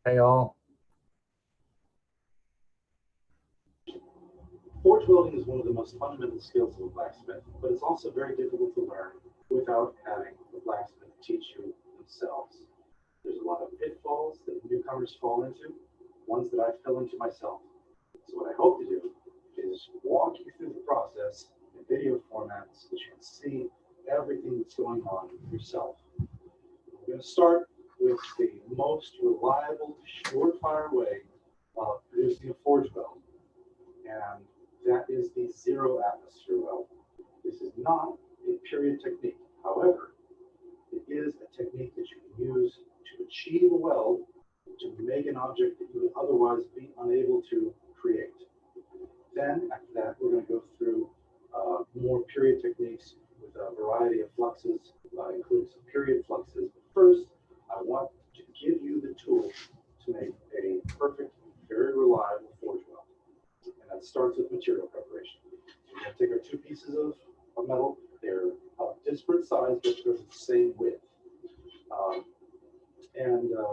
Hey all. Forge welding is one of the most fundamental skills of a blacksmith, but it's also very difficult to learn without having the blacksmith teach you themselves. There's a lot of pitfalls that newcomers fall into, ones that I fell into myself. So what I hope to do is walk you through the process in video format so that you can see everything that's going on yourself. We're going to start with the most reliable, surefire way of producing a forge weld, and that is the zero atmosphere weld. This is not a period technique. However, it is a technique that you can use to achieve a weld to make an object that you would otherwise be unable to create. Then, after that, we're going to go through more period techniques with a variety of fluxes, including some period fluxes. But first, I want to give you the tool to make a perfect, very reliable forge weld. And that starts with material preparation. So we're going to take our two pieces of metal. They're of disparate size, but they're the same width.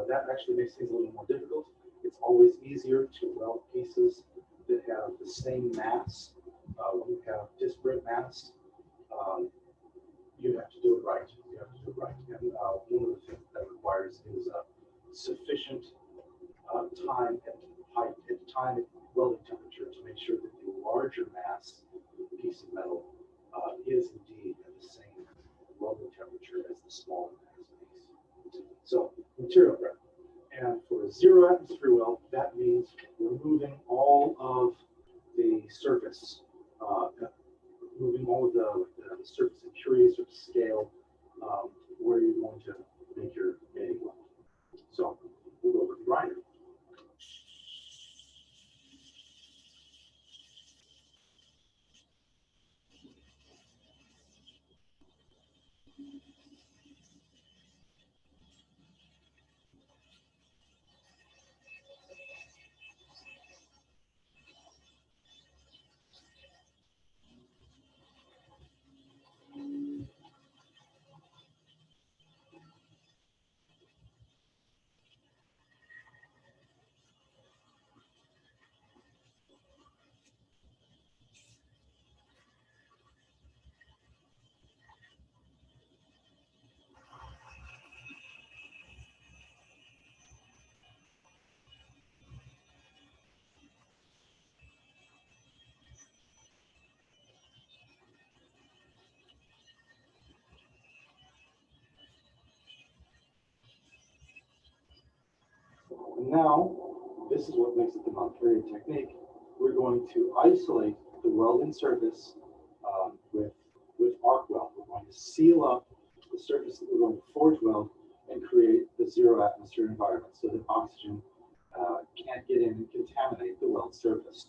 That actually makes things a little more difficult. It's always easier to weld pieces that have the same mass. When you have disparate mass, you have to do it right. You have to do it right. And one of the things that requires is sufficient time at welding temperature to make sure that the larger mass piece of metal is indeed at the same welding temperature as the smaller mass piece. So material prep. And for a zero atmosphere weld, that means removing all of the surface, removing all of the surface impurities or scale where you're going to make your mating weld. So we'll go over the grinder. Now, this is what makes it the non-period technique. We're going to isolate the welding surface with arc weld. We're going to seal up the surface that we're going to forge weld and create the zero atmosphere environment so that oxygen can't get in and contaminate the weld surface.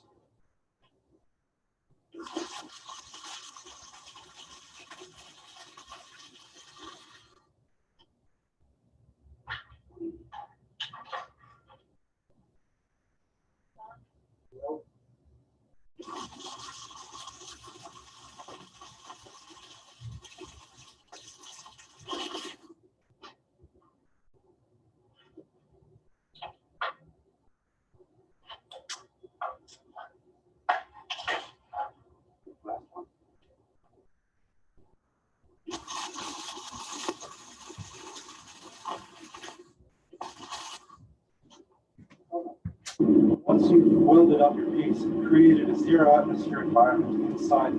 Once you've welded up your piece and created a zero atmosphere environment inside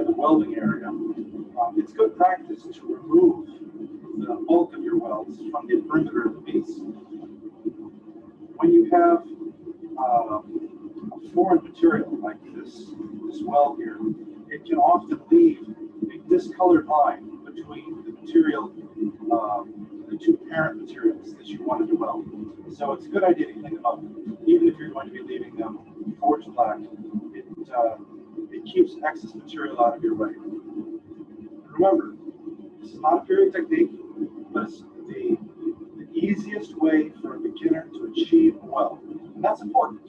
the welding area, it's good practice to remove the bulk of your welds from the perimeter of the piece. When you have a foreign material like this weld here, it can often leave a discolored line between the material, the two parent materials that you wanted to weld. So it's a good idea to clean them up. Even if you're going to be leaving them forged black, it keeps excess material out of your way. Remember, this is not a period technique, but it's the easiest way for a beginner to achieve a weld. And that's important.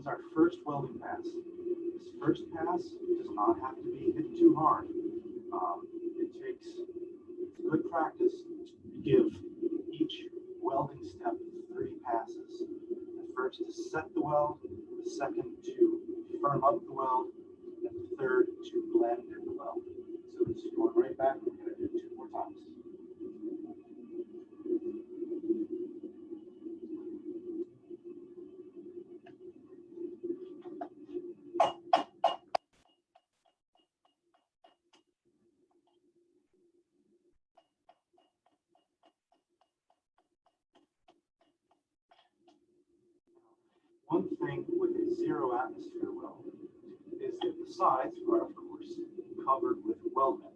was our first welding pass. This first pass does not have to be hit too hard. It takes good practice to give each welding step 3 passes. The first to set the weld, the second to firm up the weld, and the third to blend in the weld. So this is going right back. We're going to do 2 more times. One thing with a 0 atmosphere weld is that the sides are, of course, covered with weldment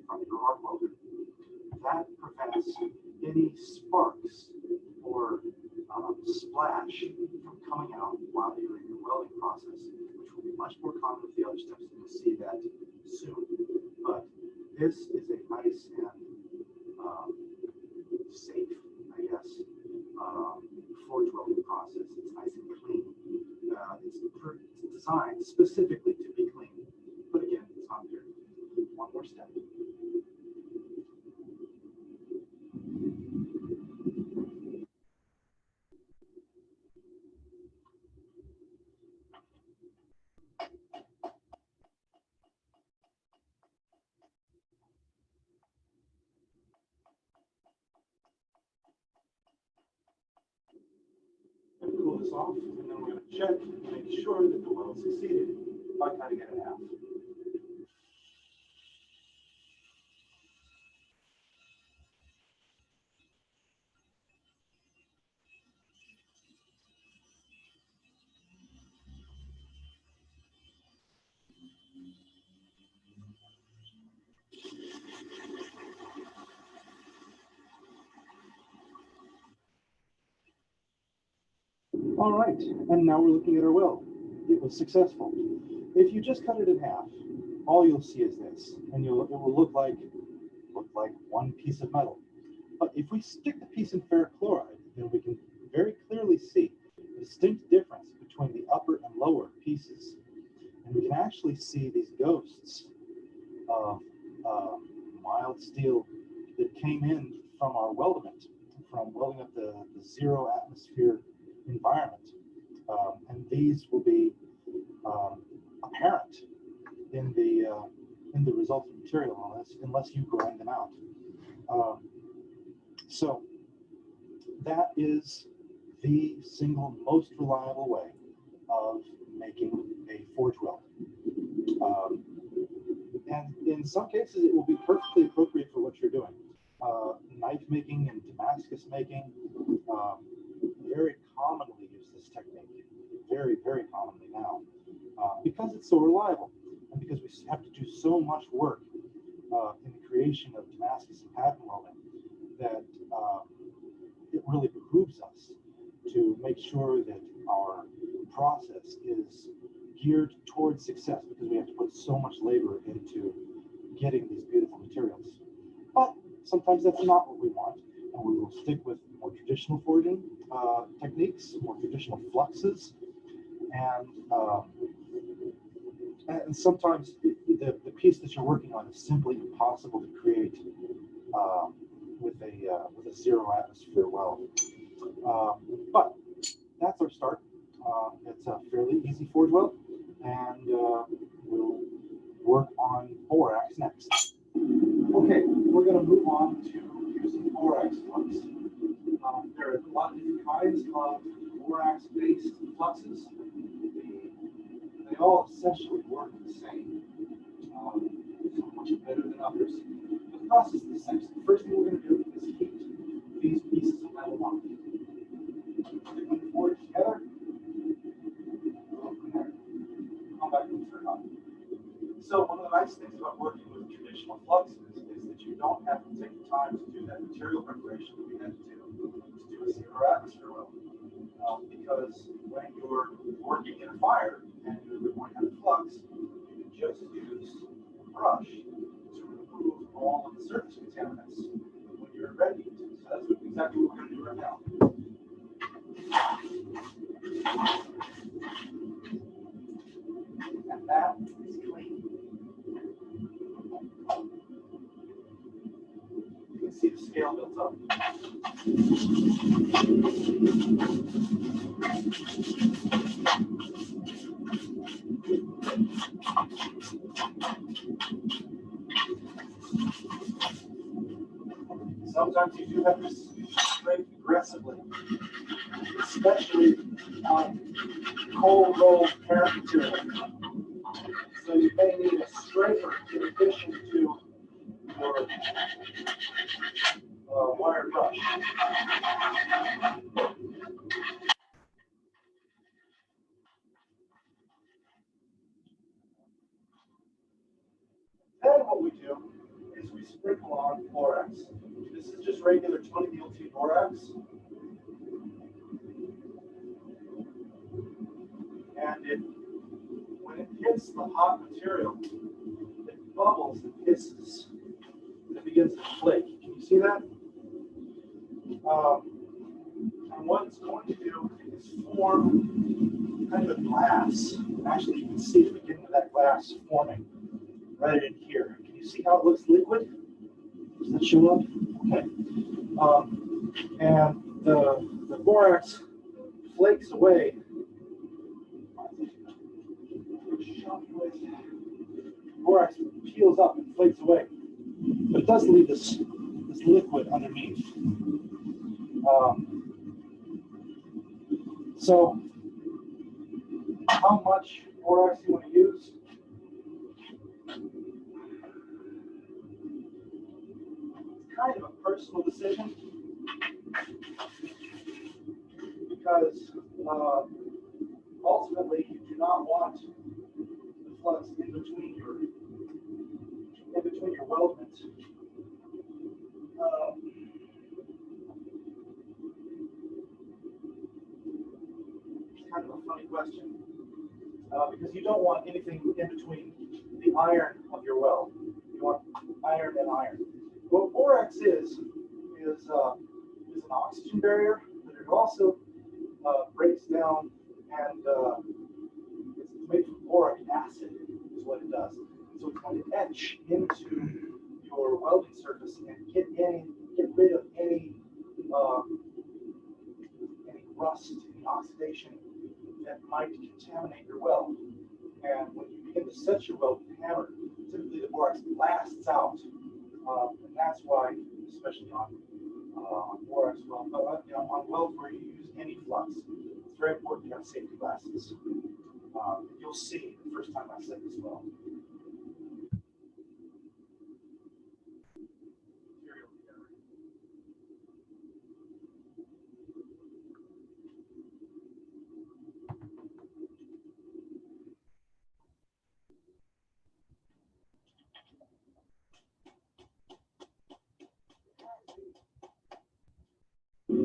from your arc welder. That prevents any sparks or splash from coming out while you're in your welding process, which will be much more common with the other steps, and we'll see that soon. But this is a nice and safe, I guess, forge welding process. It's nice and clean. It's designed specifically to be clean, but again, it's not dirty. One more step. Cool this off, and then we're going to check and make sure that the weld succeeded by cutting it in half. All right, and now we're looking at our weld. It was successful. If you just cut it in half, all you'll see is this, and it will look like one piece of metal. But if we stick the piece in ferric chloride, then we can very clearly see a distinct difference between the upper and lower pieces. And we can actually see these ghosts of mild steel that came in from our weldment, from welding up the 0 atmosphere environment. And these will be apparent in the resulting material unless you grind them out. So that is the single most reliable way of making a forge weld. And in some cases, it will be perfectly appropriate for what you're doing. Knife making and Damascus making very commonly use this technique, very, very commonly now, because it's so reliable and because we have to do so much work in the creation of Damascus and pattern welding that it really behooves us to make sure that our process is geared towards success, because we have to put so much labor into getting these beautiful materials. But sometimes that's not what we want, and we will stick with more traditional forging techniques, more traditional fluxes, and sometimes the piece that you're working on is simply impossible to create with a 0 atmosphere weld. But that's our start. It's a fairly easy forge weld, and we'll work on borax next. Okay, we're going to move on to using borax flux. There are a lot of different kinds of borax-based fluxes. They all essentially work the same. Some much better than others. But the process is the same. So the first thing we're going to do is heat these pieces of metal on. Stick them forward together. From there. Come back and turn on. So one of the nice things about working with traditional fluxes is that you don't have to take the time to do that material preparation that we had to do a 0 atmosphere weld. Because when you're working in a fire and you're going to have flux, you can just use a brush to remove all of the surface contaminants when you're ready. So that's exactly what we're going to do right now. And that is clean. You can see the scale built up. Sometimes you do have to scrape aggressively, especially on cold rolled parent material. So you may need a scraper in addition to your wire brush. Then what we do is we sprinkle on borax. This is just regular 20 DLT borax. And when it hits the hot material, it bubbles and hisses. It begins to flake. Can you see that? And what it's going to do is form kind of a glass. Actually, you can see the beginning of that glass forming right in here. Can you see how it looks liquid? Does that show up? Okay. And the borax flakes away. Borax peels up and flakes away, but it does leave this liquid underneath. So, how much borax you want to use? It's kind of a personal decision because ultimately you do not want the flux in between your weldments. It's kind of a funny question because you don't want anything in between the iron of your weld. You want iron and iron. What borax is an oxygen barrier, but it also breaks down and it's made from boric acid is what it does. So it's going to etch into your welding surface and get rid of any rust, any oxidation that might contaminate your weld. And when you begin to set your weld with a hammer, typically the borax blasts out, and that's why, especially on borax weld, on welds where you use any flux, it's very important to have safety glasses. You'll see the first time I set this weld.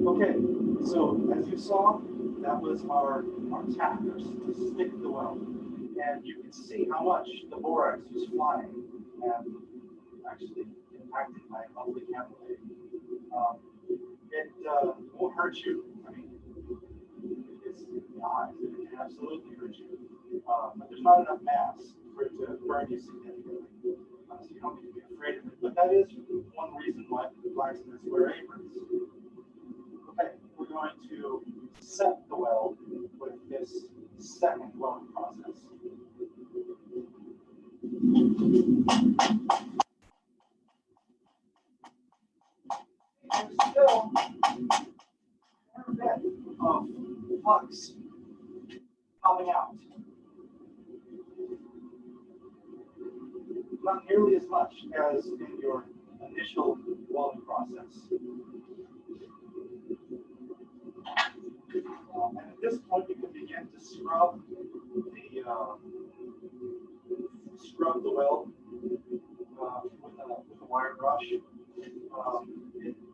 Okay, so as you saw, that was our tack, to stick the weld. And you can see how much the borax was flying and actually impacting my lovely camera lady. It won't hurt you. I mean, it's not, it can absolutely hurt you. But there's not enough mass for it to burn you significantly. So you don't need to be afraid of it. But that is one reason why blacksmiths wear aprons. Okay, we're going to set the weld with this second welding process. And still a bit of flux coming out. Not nearly as much as in your initial welding process. And at this point, you can begin to scrub the weld with a wire brush.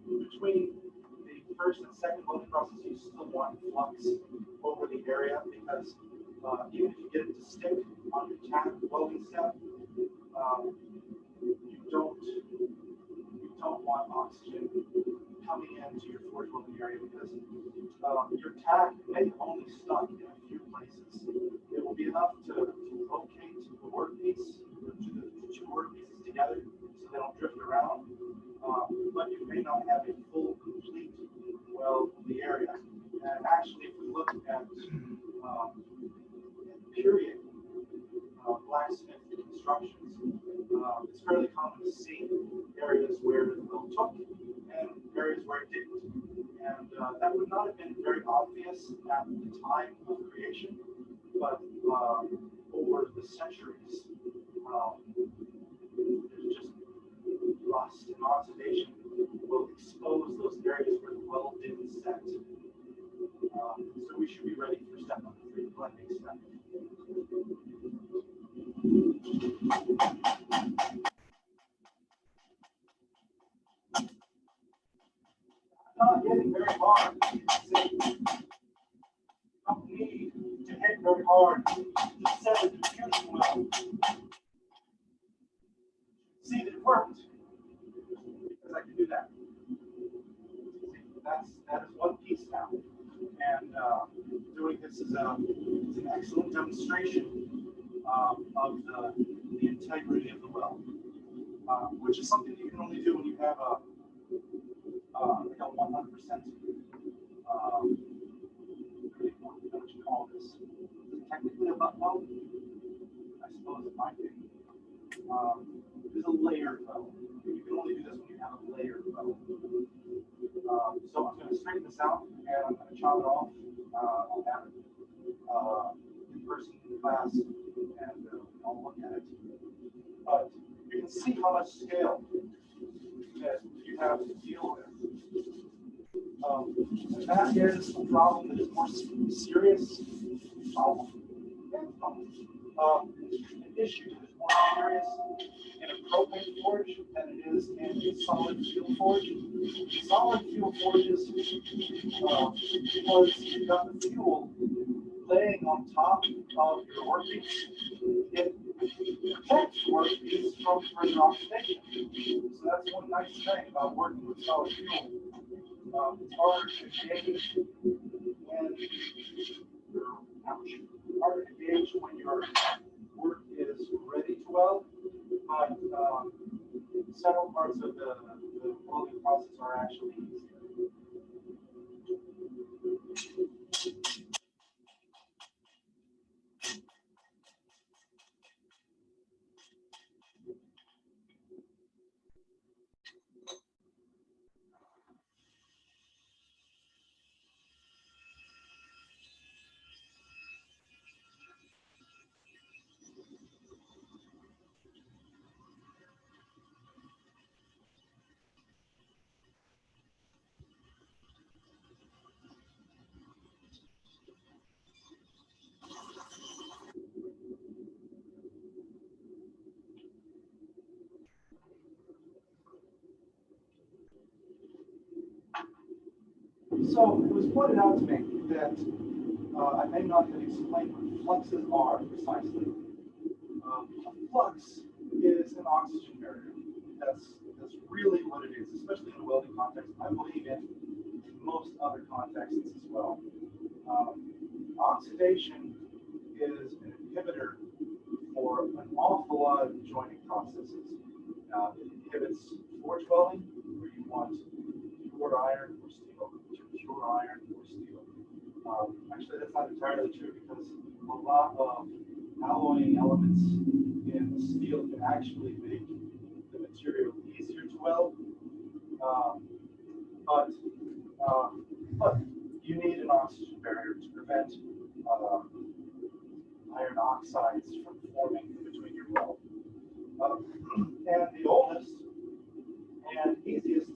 Between the first and second welding process, you still want flux over the area because even if you get it to stick on your tack welding step, you don't want oxygen coming into your forge welding area because your tack may only stuck in a few places. It will be enough to together so they don't drift around. But you may not have a full, complete weld in the area. And actually, if we look at period blacksmith constructions, it's fairly common to see areas where the weld took and areas where it didn't. And that would not have been very obvious at the time of creation, but over the centuries, there's just rust and oxidation will expose those areas where the weld didn't set. So we should be ready for step number 3, blending step. Not hitting very hard. You don't need to hit very hard to set a diffusion weld. See that it worked because I can do that. That is one piece now, and doing this is an excellent demonstration of the integrity of the weld, which is something you can only do when you have a 100%. What you call this? Is it technically a butt weld? I suppose it might be. There's a layered weld. You can only do this when you have a layered weld. So I'm going to straighten this out and I'm going to chop it off. I'll have it in person in class and I'll look at it. But you can see how much scale that you have to deal with. And that is a problem that is more serious. An issue that is more serious in a propane forge than it is in a solid fuel forge. Solid fuel forges, because you've got the fuel laying on top of your workpiece, it protects your workpiece from further oxidation. So that's one nice thing about working with solid fuel. It's harder to gauge when your work is ready to weld, but several parts of the welding process are actually easier. So it was pointed out to me that I may not have explained what fluxes are precisely. A flux is an oxygen barrier. That's really what it is, especially in a welding context. I believe in most other contexts as well. Oxidation is an inhibitor for an awful lot of joining processes. It inhibits forge welding, where you want pure iron or steel, pure iron or steel. Actually, that's not entirely true because a lot of alloying elements in steel can actually make the material easier to weld. But you need an oxygen barrier to prevent iron oxides from forming between your weld. And the oldest and easiest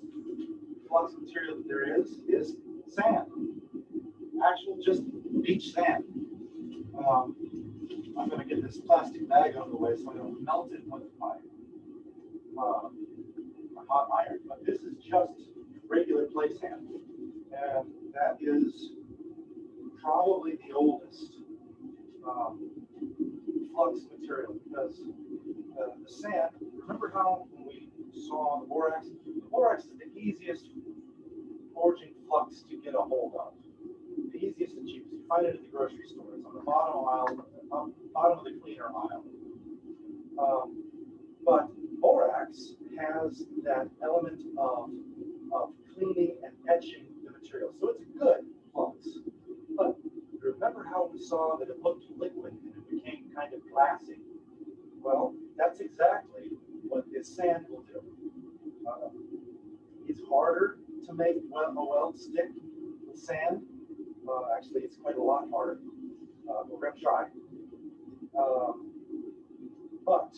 flux material that there is sand. Actual just beach sand. I'm going to get this plastic bag out of the way so I don't melt it with my hot iron. But this is just regular play sand. And that is probably the oldest flux material because the sand, remember how when we saw the borax? The borax is the easiest forging flux to get a hold of. The easiest and cheapest. You find it at the grocery stores on the bottom aisle, bottom of the cleaner aisle. But borax has that element of cleaning and etching the material. So it's a good flux. But remember how we saw that it looked liquid and it became kind of glassy? Well, that's exactly what this sand will do. It's harder to make a weld stick with sand. Actually, it's quite a lot harder. We're going to try. But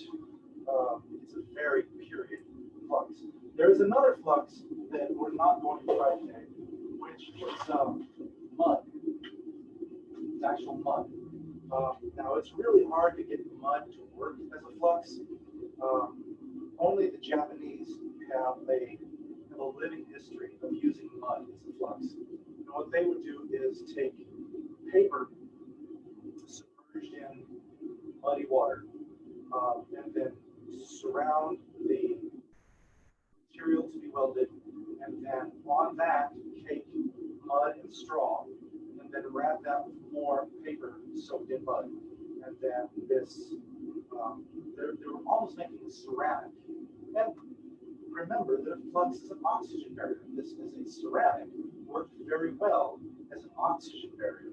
it's a very period flux. There is another flux that we're not going to try today, which is mud. It's actual mud. Now, it's really hard to get mud to work as a flux. Only the Japanese have a living history of using mud as a flux. And what they would do is take paper submerged in muddy water and then surround the material to be welded, and then on that take mud and straw, and then wrap that with more paper soaked in mud. And then this, they were almost making a ceramic. And remember that a flux is an oxygen barrier. This is a ceramic, works very well as an oxygen barrier.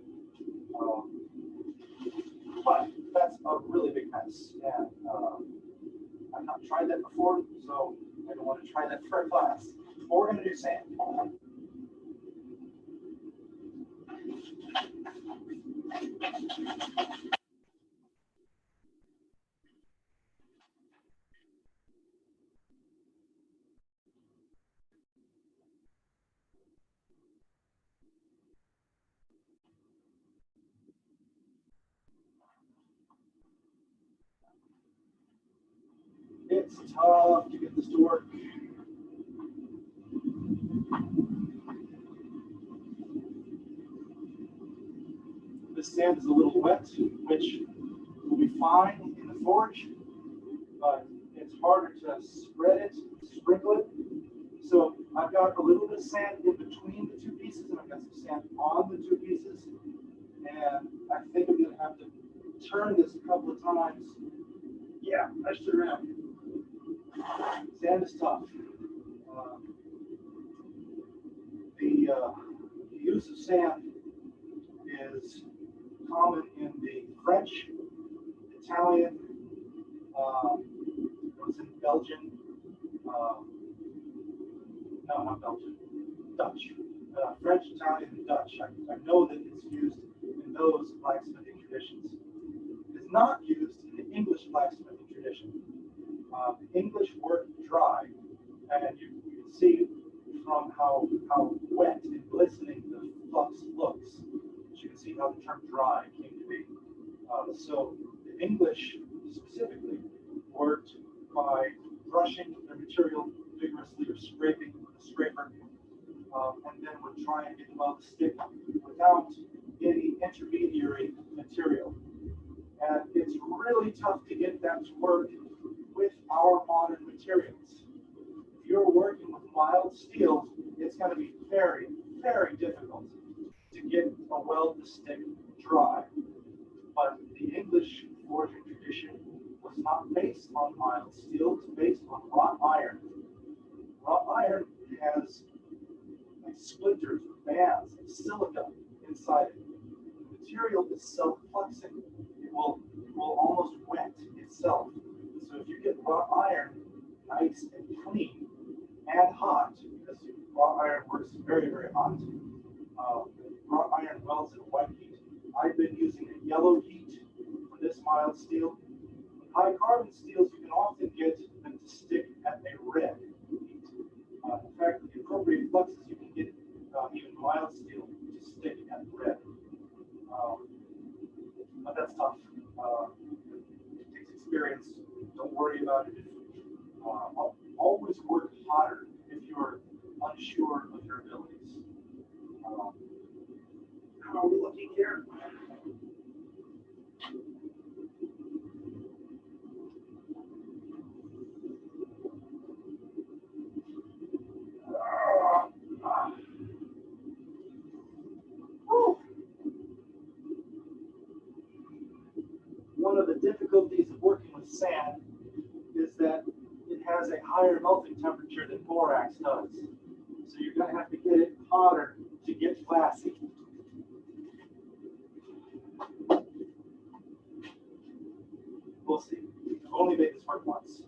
But that's a really big mess. And I've not tried that before, so I don't want to try that for a class. But we're going to do sand. It's tough to get this to work. This sand is a little wet, which will be fine in the forge, but it's harder to spread it, sprinkle it. So I've got a little bit of sand in between the two pieces, and I've got some sand on the two pieces. And I think I'm going to have to turn this a couple of times. Yeah, I should around. Sand is tough. The use of sand is common in the French, Italian, what's in Belgian? No, not Belgian, Dutch. French, Italian, and Dutch. I know that it's used in those blacksmithing traditions. It's not used in the English blacksmithing tradition. The English work dry, and you can see from how wet and glistening the flux looks. You can see how the term dry came to be. So the English specifically worked by brushing the material vigorously or scraping with a scraper, and then would try and get the weld to stick without any intermediary material. And it's really tough to get that to work with our modern materials. If you're working with mild steel, it's going to be very, very difficult to get a weld to stick dry. But the English forging tradition was not based on mild steel, it's based on wrought iron. Wrought iron has like splinters, bands of silica inside it. The material is self-fluxing. It will almost wet itself. So if you get wrought iron nice and clean and hot, because wrought iron works very, very hot, wrought iron welds at white heat. I've been using a yellow heat for this mild steel. High carbon steels, you can often get them to stick at a red heat. In fact, with the appropriate fluxes, you can get even mild steel to stick at red. But that's tough. It takes experience. Don't worry about it. Always work hotter if you're unsure of your abilities. How are we looking here? One of the difficulties of working with sand is that it has has a higher melting temperature than borax does. So you're going to have to get it hotter to get glassy. We'll see. I've only made this work once.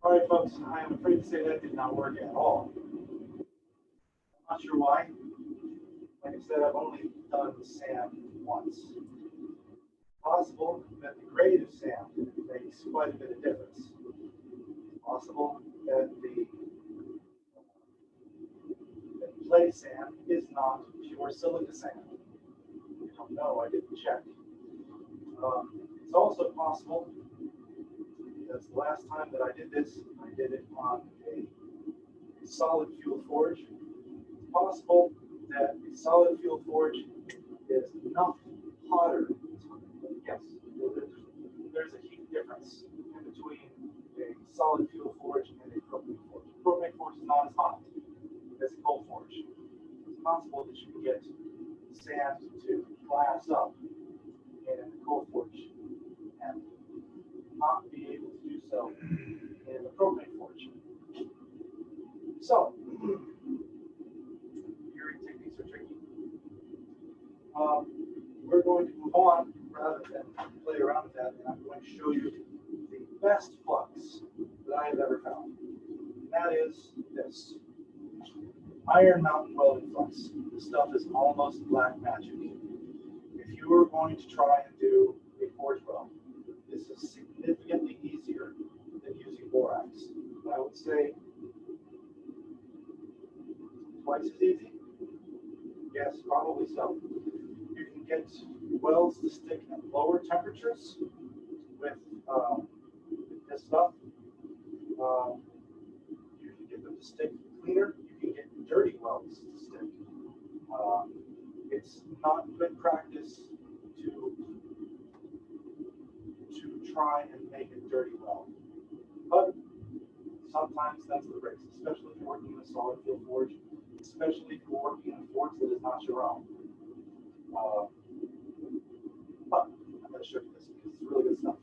All right, folks, I am afraid to say that did not work at all. I'm not sure why. Like I said, I've only done sand once. Possible that the grade of sand makes quite a bit of difference. Possible that the clay sand is not pure silica sand. I don't know, I didn't check. It's also possible, because the last time that I did this, I did it on a solid fuel forge. It's possible that the solid fuel forge is not hotter. Yes, there's a heat difference in between a solid fuel forge and a propane forge. The propane forge is not as hot as a coal forge. It's possible that you can get sand to glass up in a coal forge and not be able to do so in the propane forge. So, curing techniques are tricky. We're going to move on rather than play around with that, and I'm going to show you the best flux that I have ever found. And that is this Iron Mountain welding flux. This stuff is almost black magic. If you are going to try and do a forge weld, this is significantly easier than using borax. I would say twice as easy. Yes, probably so. You can get welds to stick at lower temperatures with this stuff. You can get them to stick cleaner. You can get dirty welds to stick. It's not good practice to try and make a dirty weld. But sometimes that's the race, especially if you're working in a solid fuel forge, especially if you're working in a forge that is not your own. But I'm going to show you this because it's really good stuff.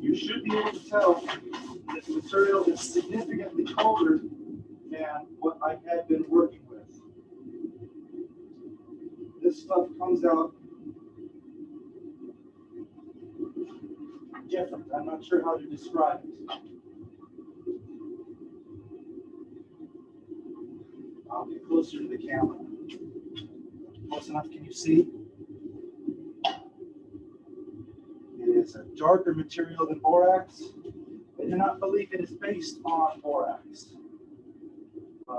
You should be able to tell this material is significantly colder than what I had been working with. This stuff comes out different. I'm not sure how to describe it. I'll get closer to the camera. Close enough, can you see? It is a darker material than borax. I do not believe it is based on borax. I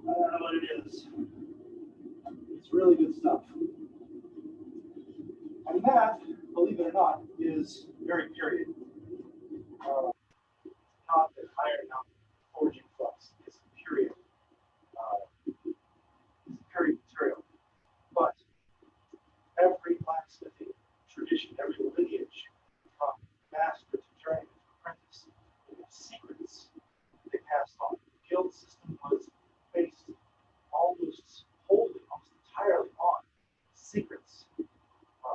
don't know what it is. It's really good stuff. And that, believe it or not, is very period. Not that Iron Mountain forging flux is period. It's period material. But every blacksmithing tradition, every lineage, from master to journeyman to apprentice, with secrets they passed on. The guild system was based almost wholly, almost entirely on secrets.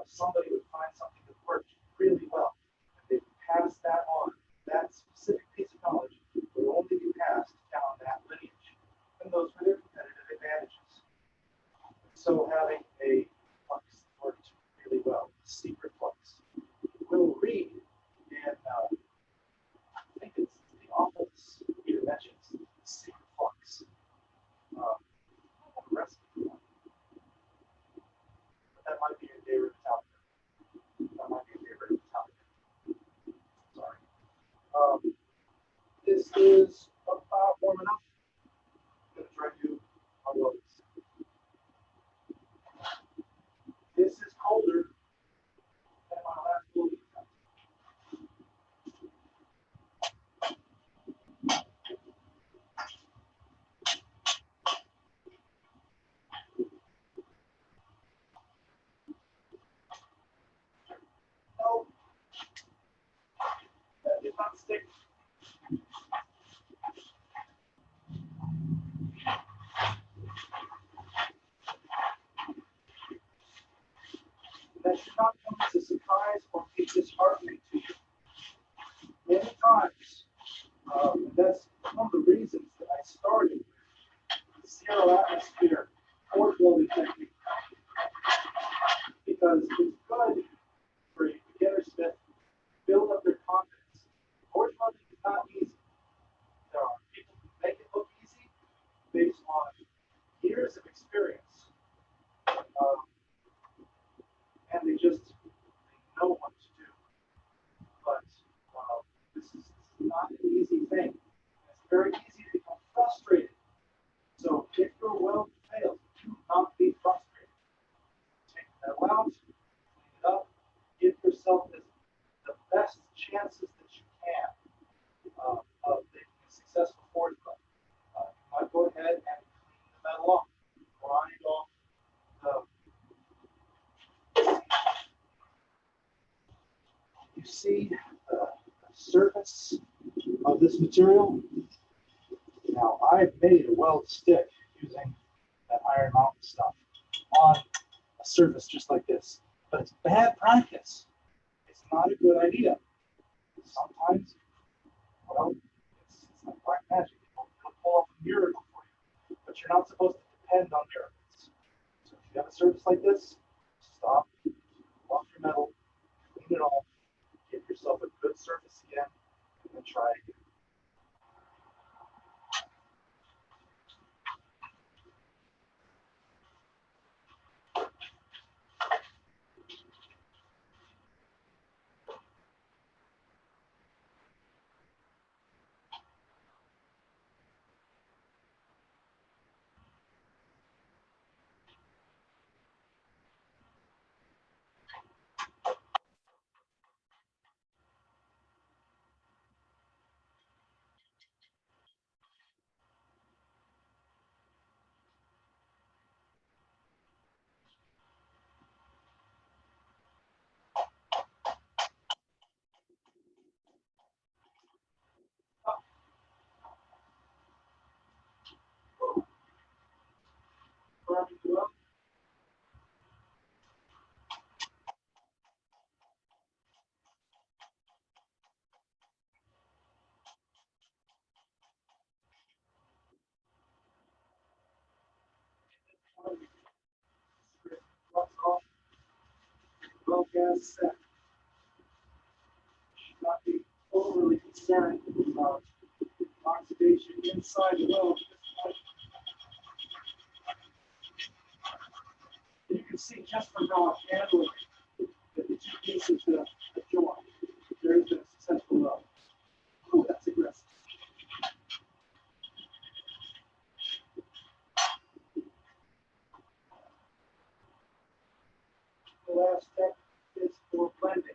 Somebody would find something that worked really well, and they would pass that on. That specific piece of knowledge would only be passed down that lineage, and those were their competitive advantages. So having a flux that worked really well, secret flux, we'll read in, I think it's the office even mentions secret flux. The rest of the one. But that might be your favorite topic. That might be your favorite topic. Sorry. This is about warm enough. I'm going to try to unload this. This is colder than my last welding test. not stick. That should not come as a surprise or be disheartening to you. Many times, that's one of the reasons that I started the zero atmosphere forge welding technique. Because it's good for a beginner smith to build up their confidence. Forge welding is not easy. There are people who make it look easy based on years of experience. And they know what to do. But this is not an easy thing. It's very easy to become frustrated. So if your weld fails, do not be frustrated. Take that out, clean it up, give yourself the best chances that you can of making a successful forge weld. You might go ahead and clean the metal off, grind off the. You see the surface of this material? Now, I've made a weld stick using that Iron Mountain stuff on a surface just like this, but it's bad practice. It's not a good idea. Sometimes, well, it's like black magic. It'll pull off a miracle for you, but you're not supposed to depend on miracles. So if you have a surface like this, stop, off your metal, clean it off, give yourself a good surface again, and then try again. Flux off, well gas set. Should not be overly concerned about oxidation inside the weld. You can see just from how I'm handling that the two pieces of the joint, there is a successful weld. Oh, that's aggressive. The last step is for blending.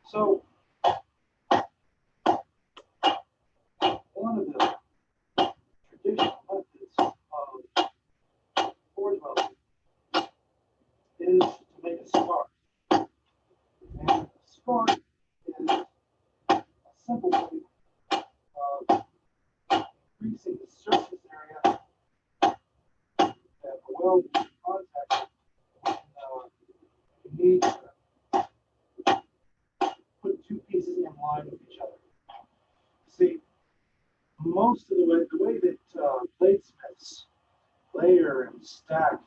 So, one of the traditional methods of forge welding is to make a spark. And a spark is a simple way of increasing the surface area that the weld is in contact with. You need to put two pieces in line with each other. See, most most of the way that bladesmiths layer and stack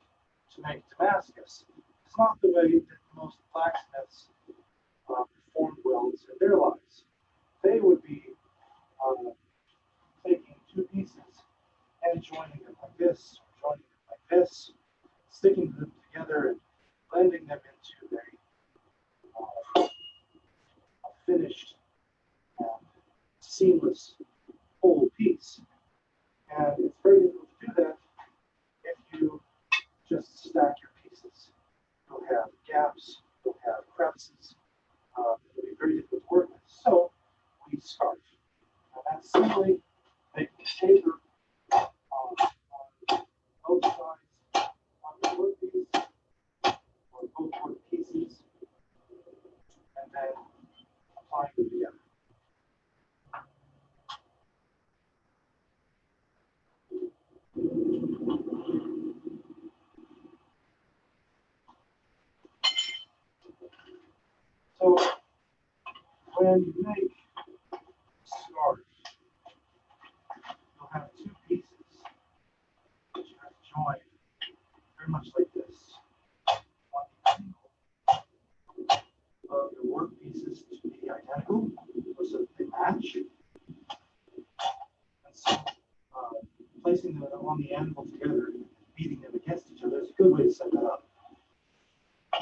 to make Damascus is not the way that most blacksmiths performed welds in their lives. They would be taking two pieces and joining them like this, or joining them like this, sticking them together and blending them into a finished and seamless whole piece. And it's very difficult to do that if you just stack your pieces. You'll have gaps, you'll have crevices. It'll be very difficult to work with. So we scarf. And that's simply making a taper on both sides of the workpiece, or both workpieces, and then applying them together. So when you make scarves, you'll have two pieces that you have to join very much like this. On the angle of your work pieces to be identical, so that they match. And so placing them on the anvil together and beating them against each other is a good way to set that up.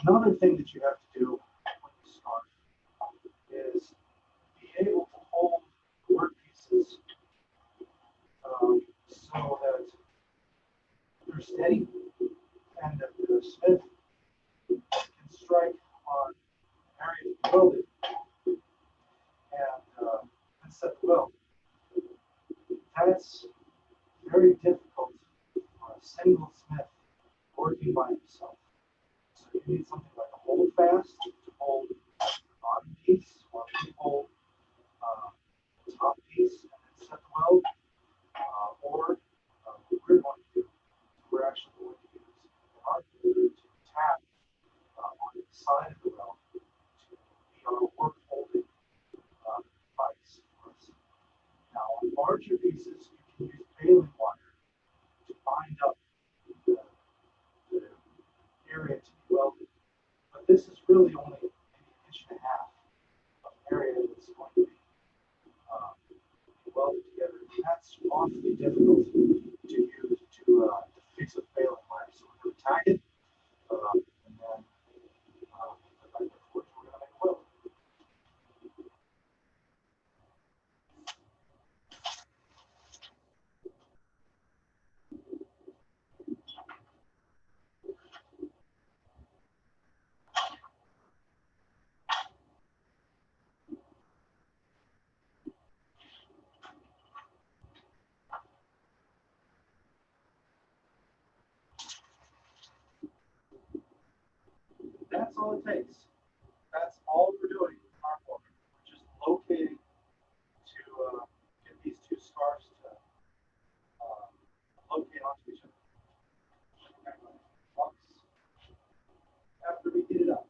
Another thing that you have to do when you start is be able to hold the work pieces so that they're steady and that the smith can strike on areas to be welded and set the weld. That's very difficult for a single smith working by himself. So you need something like a hold fast to hold the bottom piece while you hold the top piece and then set the weld. Or what we're going to do, we're actually going to use an arc to tap on the side of the weld to be our work holding device for us. Now, on larger pieces, you can use baling wire to bind up the area to be welded. But this is really only maybe an inch and a half of area that's going to be welded together. And that's awfully difficult to use to fix with baling wire. So we're going to tack it, and then we're going to make a weld. That's all it takes. That's all we're doing in our program. We're just locating to get these two scarves to locate onto each other. Flux after we heat it up.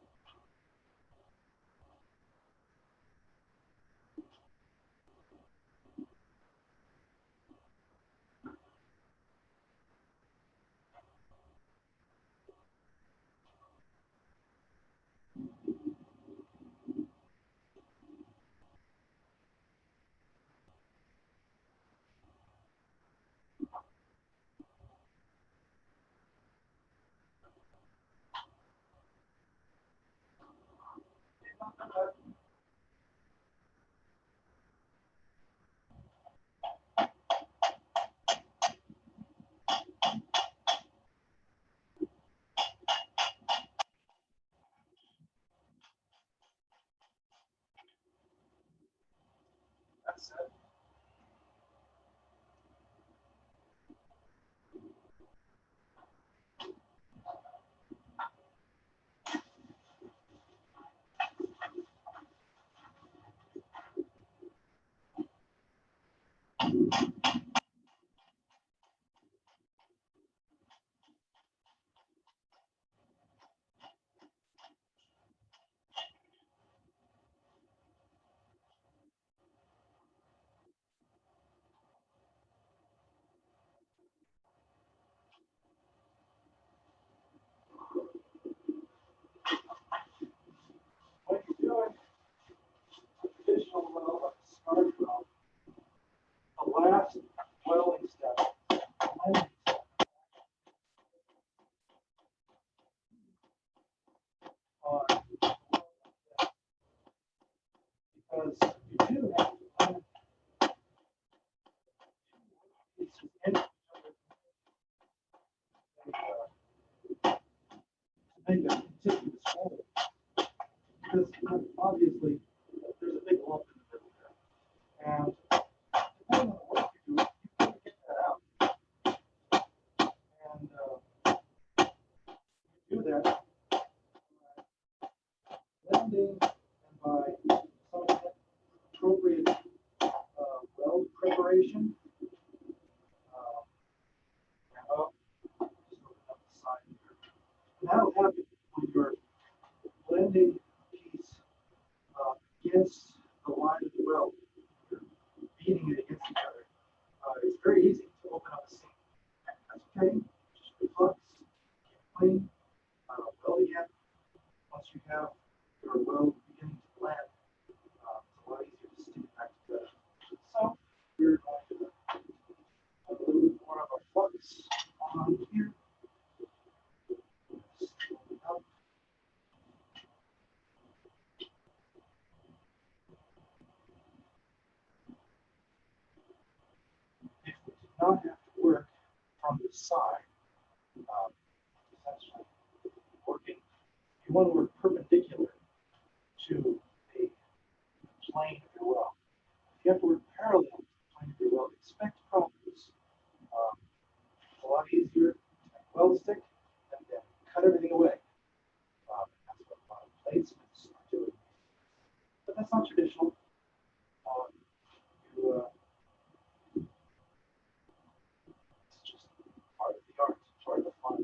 That's it. do have make a contiguous hole, because obviously there's a big lump in the middle there, and depending on what you do, you can get that out, and you do that by blending and by some appropriate weld preparation. Just open up the side here. And that'll happen when you're blending a piece against the line of the weld. You're beating it against each other. It's very easy to open up a seam. That's okay. Just reflux, keep clean, weld again. Once you have your weld beginning to blend, it's a lot easier to stick it back together. So we're going to have a little bit more of a flux on here. Up. If we did not have to work from the side, essentially working, you want to work perpendicular to a plane of your weld. If you have to work parallel to the plane of your weld, expect problems. It's a lot easier to make a weld stick and then cut everything away. That's what a lot of bladesmiths are doing. But that's not traditional. It's just part of the art, part of the fun.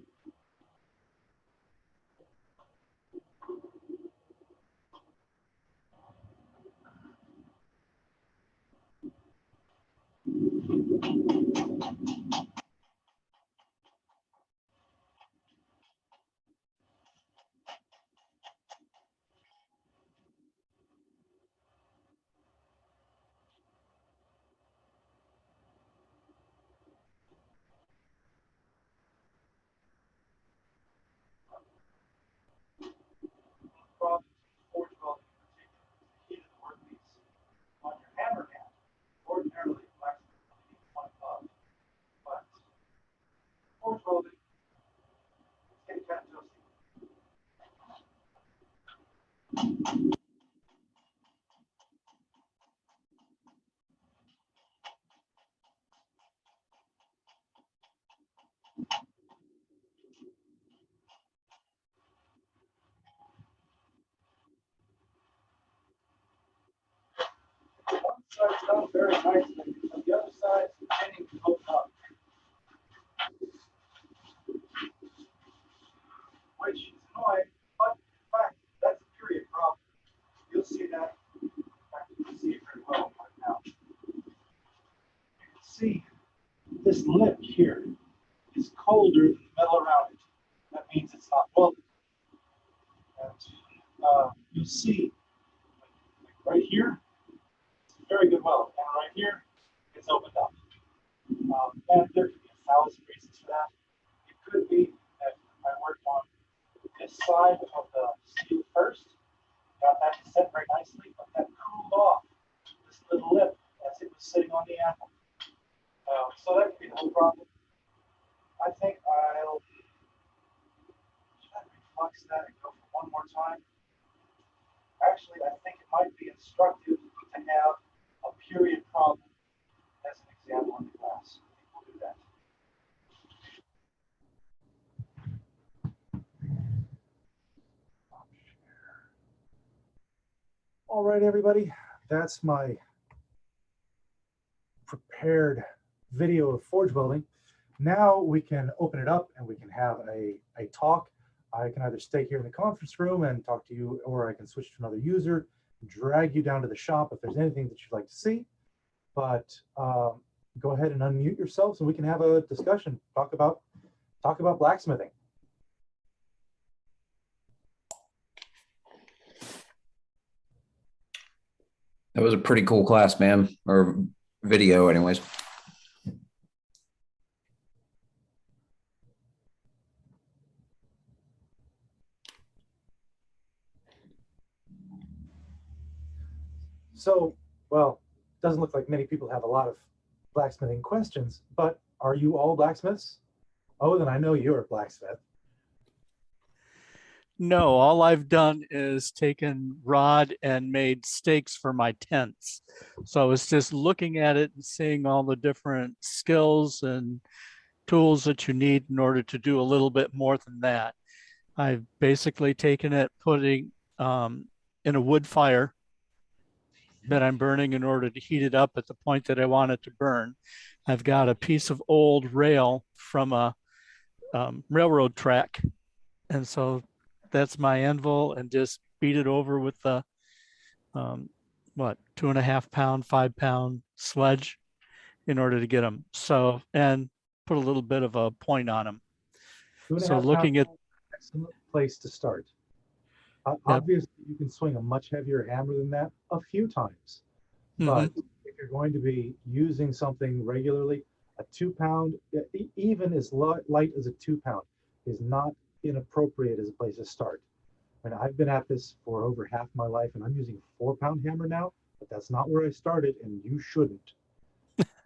Problem forge welding in particular is the heat of the workpiece. On your hammer hand, ordinarily blacksmith only needs one above, but forge welding, it's getting kind of toasty. One side's done very nicely, and the other side's beginning to open up, which is annoying, but in fact, that's a period problem. You'll see that. In fact, you can see it very well right now. You can see this lip here is colder than the metal around it. That means it's not welded. And you'll see, like right here, it's a very good weld, and right here, it's opened up. And there could be 1,000 reasons for that. It could be that I worked on this side of the steel first, got that set very nicely, but that cooled off this little lip as it was sitting on the anvil. So that could be the whole problem. I think I'll reflux that and go for one more time. Actually, I think it might be instructive to have a period problem as an example in the class. I think we'll do that. All right, everybody, that's my prepared video of forge welding. Now we can open it up and we can have a talk. I can either stay here in the conference room and talk to you, or I can switch to another user, drag you down to the shop if there's anything that you'd like to see. But go ahead and unmute yourselves and we can have a discussion, talk about blacksmithing. That was a pretty cool class, man, or video anyways. So Well, it doesn't look like many people have a lot of blacksmithing questions, but are you all blacksmiths? Oh, then I know you're a blacksmith. No, all I've done is taken rod and made stakes for my tents. So I was just looking at it and seeing all the different skills and tools that you need in order to do a little bit more than that. I've basically taken it, putting in a wood fire that I'm burning in order to heat it up at the point that I want it to burn. I've got a piece of old rail from a railroad track. And so that's my anvil, and just beat it over with the, what, 2.5 pound, 5 pound sledge in order to get them. So, and put a little bit of a point on them. Two and a So half pound, looking at, excellent place to start. yep. Obviously, you can swing a much heavier hammer than that a few times. But if you're going to be using something regularly, a 2 pound, even as light as a 2 pound, is not inappropriate as a place to start. I mean, I've been at this for over half my life, and I'm using a 4 pound hammer now, but that's not where I started, and you shouldn't.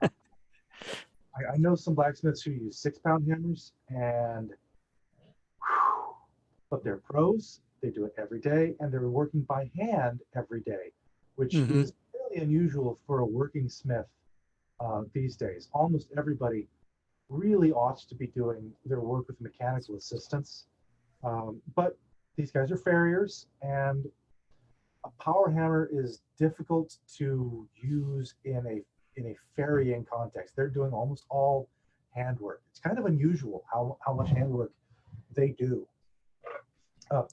I know some blacksmiths who use 6 pound hammers, and but they're pros. They do it every day, and they're working by hand every day, which is fairly unusual for a working smith these days. Almost everybody really ought to be doing their work with mechanical assistance. But these guys are farriers, and a power hammer is difficult to use in a ferrying context. They're doing almost all handwork. It's kind of unusual how much handwork they do.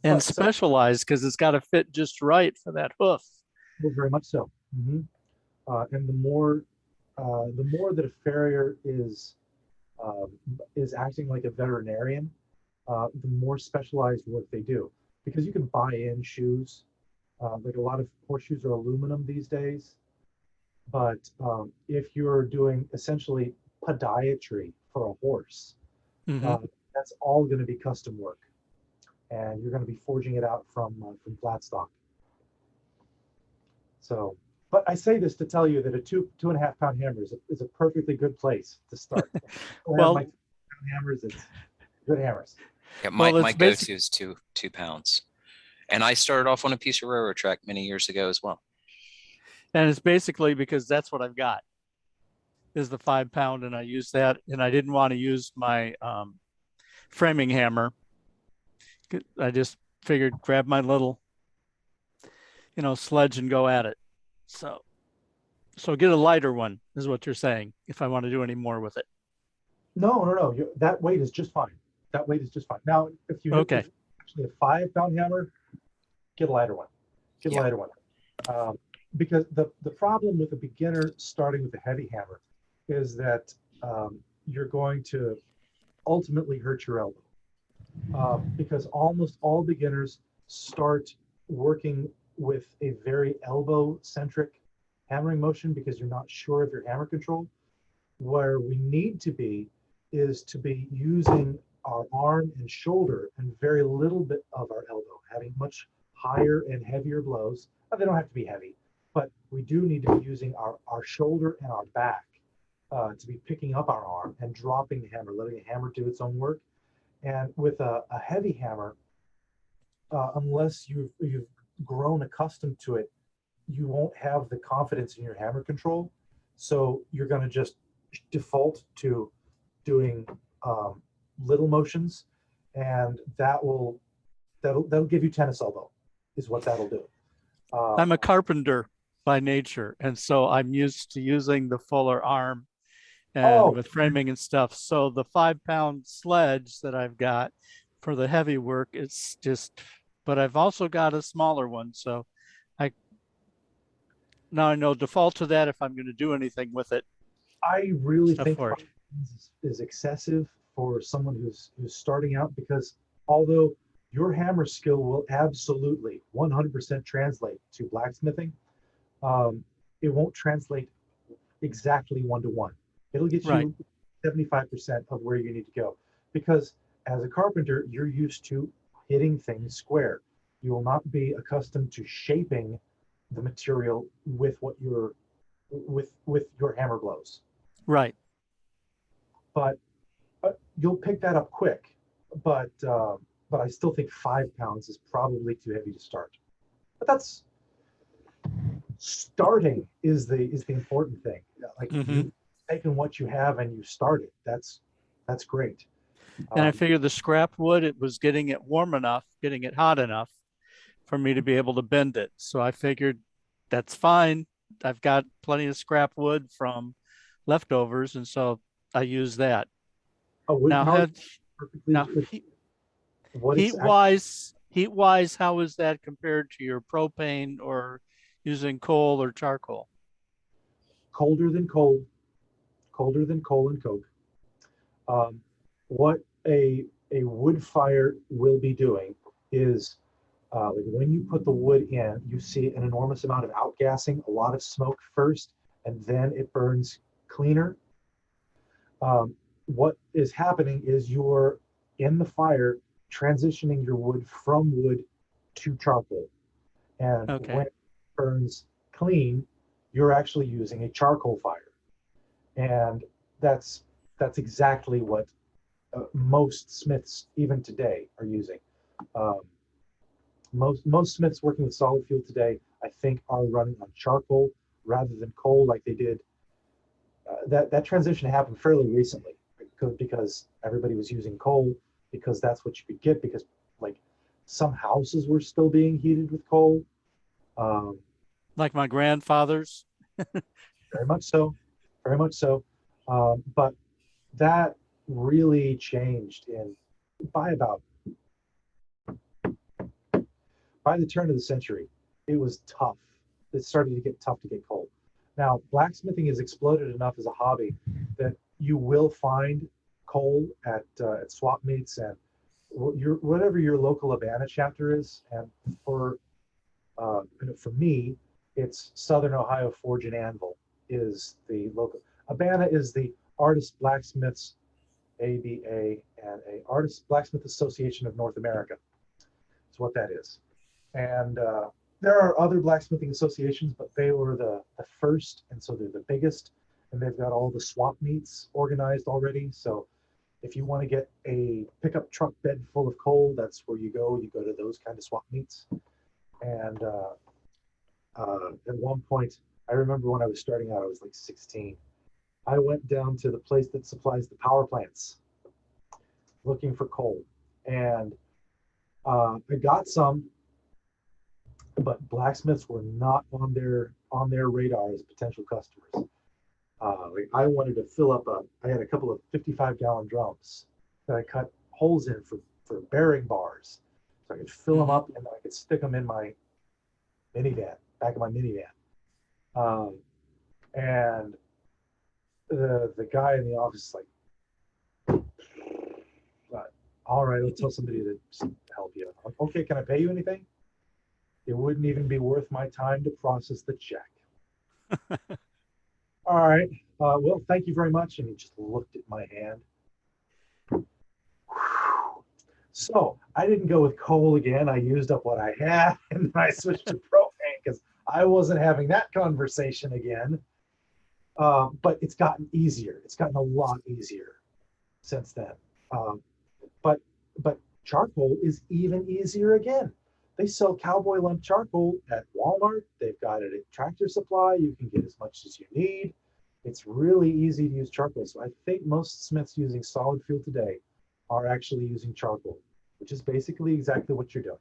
And specialized, because it's got to fit just right for that hoof. Well, very much so. And the more that a farrier is acting like a veterinarian, the more specialized work they do. Because you can buy in shoes, like a lot of horseshoes are aluminum these days. But if you're doing essentially podiatry for a horse, that's all going to be custom work, and you're going to be forging it out from flat stock. So, but I say this to tell you that a 2.5 pound hammer is a perfectly good place to start. Well, my hammers, it's good hammers. Yeah, my go-to is 2 pounds, and I started off on a piece of railroad track many years ago as well. And it's basically because that's what I've got, is the 5 pound, and I use that, and I didn't want to use my framing hammer. I just figured grab my little, sledge and go at it. So get a lighter one is what you're saying, if I want to do any more with it. No. That weight is just fine. That weight is just fine. Now, if you actually a 5 pound hammer, get a lighter one. Get a lighter one. Because the problem with a beginner starting with a heavy hammer is that you're going to ultimately hurt your elbow. Because almost all beginners start working with a very elbow-centric hammering motion because you're not sure of your hammer control. Where we need to be is to be using our arm and shoulder and very little bit of our elbow, having much higher and heavier blows. Now, they don't have to be heavy, but we do need to be using our shoulder and our back to be picking up our arm and dropping the hammer, letting the hammer do its own work. And with a heavy hammer, unless you've grown accustomed to it, you won't have the confidence in your hammer control. So you're going to just default to doing little motions, and that'll give you tennis elbow, is what that'll do. I'm a carpenter by nature, and so I'm used to using the fuller arm and with framing and stuff. So the 5 pound sledge that I've got for the heavy work, it's just, but I've also got a smaller one. So now I know default to that if I'm going to do anything with it. I really think is excessive for someone who's starting out, because although your hammer skill will absolutely 100% translate to blacksmithing, it won't translate exactly 1-to-1. It'll get you 75% of where you need to go, because as a carpenter, you're used to hitting things square. You will not be accustomed to shaping the material with what you're with your hammer blows. Right. But you'll pick that up quick. But I still think 5 pounds is probably too heavy to start. But that's starting is the important thing. Like you've taken what you have and you started. That's great. And I figured the scrap wood, it was getting it warm enough, getting it hot enough for me to be able to bend it. So I figured that's fine. I've got plenty of scrap wood from leftovers, and so I use that. Oh, wood Now, power perfectly. now What it's heat wise, how is that compared to your propane or using coal or charcoal? colder than coal, colder than coal and coke. What a wood fire will be doing is like when you put the wood in, you see an enormous amount of outgassing, a lot of smoke first, and then it burns cleaner. What is happening is you're in the fire transitioning your wood from wood to charcoal. And when it burns clean, you're actually using a charcoal fire. And that's exactly what most smiths, even today, are using. Most smiths working with solid fuel today, I think, are running on charcoal rather than coal, like they did. That transition happened fairly recently because everybody was using coal because that's what you could get, because like some houses were still being heated with coal. Like my grandfather's. Very much so, very much so. But that really changed by the turn of the century. It was tough. It started to get tough to get coal. Now, blacksmithing has exploded enough as a hobby that you will find coal at swap meets and whatever your local Abana chapter is. And for me, it's Southern Ohio Forge and Anvil is the local. Abana is the Artist Blacksmiths ABA and a Artist Blacksmith Association of North America. That's what that is. And there are other blacksmithing associations, but they were the first, and so they're the biggest, and they've got all the swap meets organized already. So if you want to get a pickup truck bed full of coal, that's where you go. You go to those kind of swap meets. And at one point, I remember when I was starting out, I was like 16. I went down to the place that supplies the power plants looking for coal. And I got some, but blacksmiths were not on their radar as potential customers. Like I wanted to fill up I had a couple of 55-gallon drums that I cut holes in for bearing bars, so I could fill them up and I could stick them in my minivan, back of my minivan. And the guy in the office is like, all right, I'll tell somebody to help you. I'm like, okay, can I pay you anything? It wouldn't even be worth my time to process the check. All right, well, thank you very much. And he just looked at my hand. So I didn't go with coal again. I used up what I had, and then I switched to propane because I wasn't having that conversation again. But it's gotten easier. It's gotten a lot easier since then. But charcoal is even easier again. They sell cowboy lump charcoal at Walmart. They've got it at Tractor Supply. You can get as much as you need. It's really easy to use charcoal. So I think most smiths using solid fuel today are actually using charcoal, which is basically exactly what you're doing.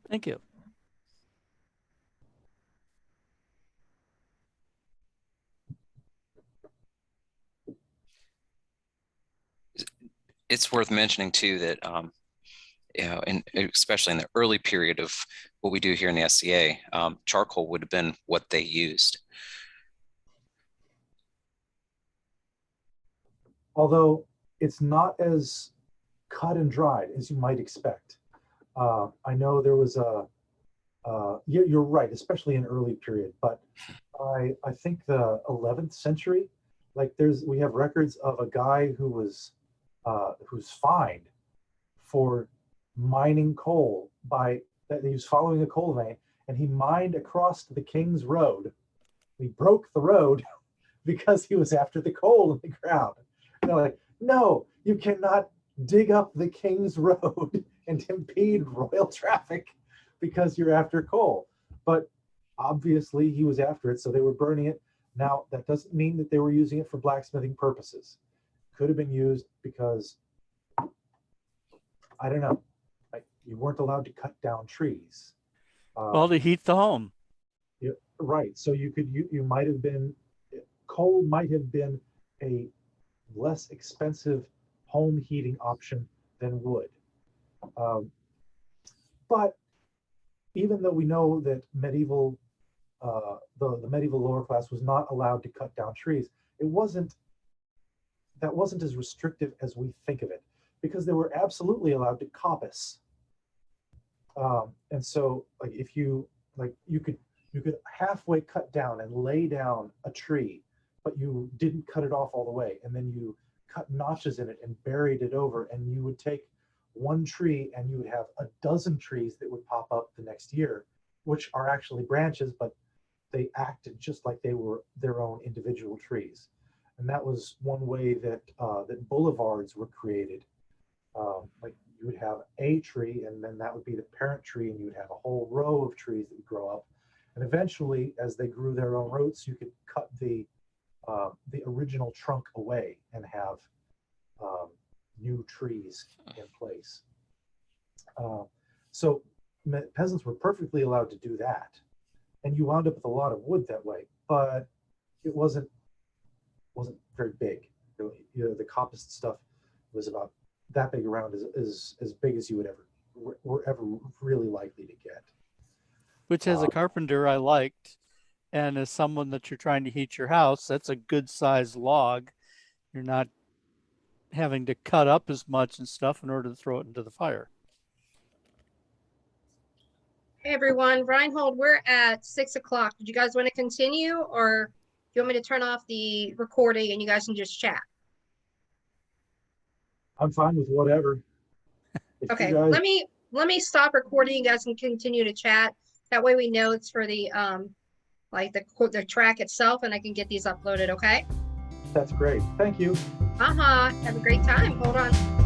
Thank you. It's worth mentioning too that and especially in the early period of what we do here in the SCA, charcoal would have been what they used. Although it's not as cut and dried as you might expect. I know there was you're right, especially in early period, but I think the 11th century, like we have records of a guy who's fined for mining coal that he was following a coal vein, and he mined across the King's Road and he broke the road because he was after the coal in the ground. And they're like, no, you cannot dig up the king's road and impede royal traffic because you're after coal. But obviously he was after it, so they were burning it. Now, that doesn't mean that they were using it for blacksmithing purposes. Could have been used because, I don't know, like you weren't allowed to cut down trees. Well, to heat the home. Yeah, right. So you might have been, coal might have been a less expensive home heating option than wood. But even though we know that medieval, the medieval lower class was not allowed to cut down trees, that wasn't as restrictive as we think of it, because they were absolutely allowed to coppice. And so, like, if you could halfway cut down and lay down a tree, but you didn't cut it off all the way, and then you cut notches in it and buried it over, and you would take one tree and you would have a dozen trees that would pop up the next year, which are actually branches, but they acted just like they were their own individual trees. And that was one way that that boulevards were created. Like you would have a tree, and then that would be the parent tree, and you would have a whole row of trees that would grow up. And eventually, as they grew their own roots, you could cut the original trunk away and have new trees in place. So peasants were perfectly allowed to do that, and you wound up with a lot of wood that way. But it wasn't very big. You know, the coppiced stuff was about that big around, as big as you would were ever really likely to get. Which, as a carpenter, I liked. And as someone that you're trying to heat your house, that's a good sized log. You're not having to cut up as much and stuff in order to throw it into the fire. Hey everyone, Reinhold, we're at 6 o'clock. Did you guys want to continue, or do you want me to turn off the recording and you guys can just chat? I'm fine with whatever. If Okay, you guys, let me stop recording. You guys can continue to chat. That way we know it's for the like the track itself, and I can get these uploaded. Okay. that's great. Thank you. Have a great time. Hold on.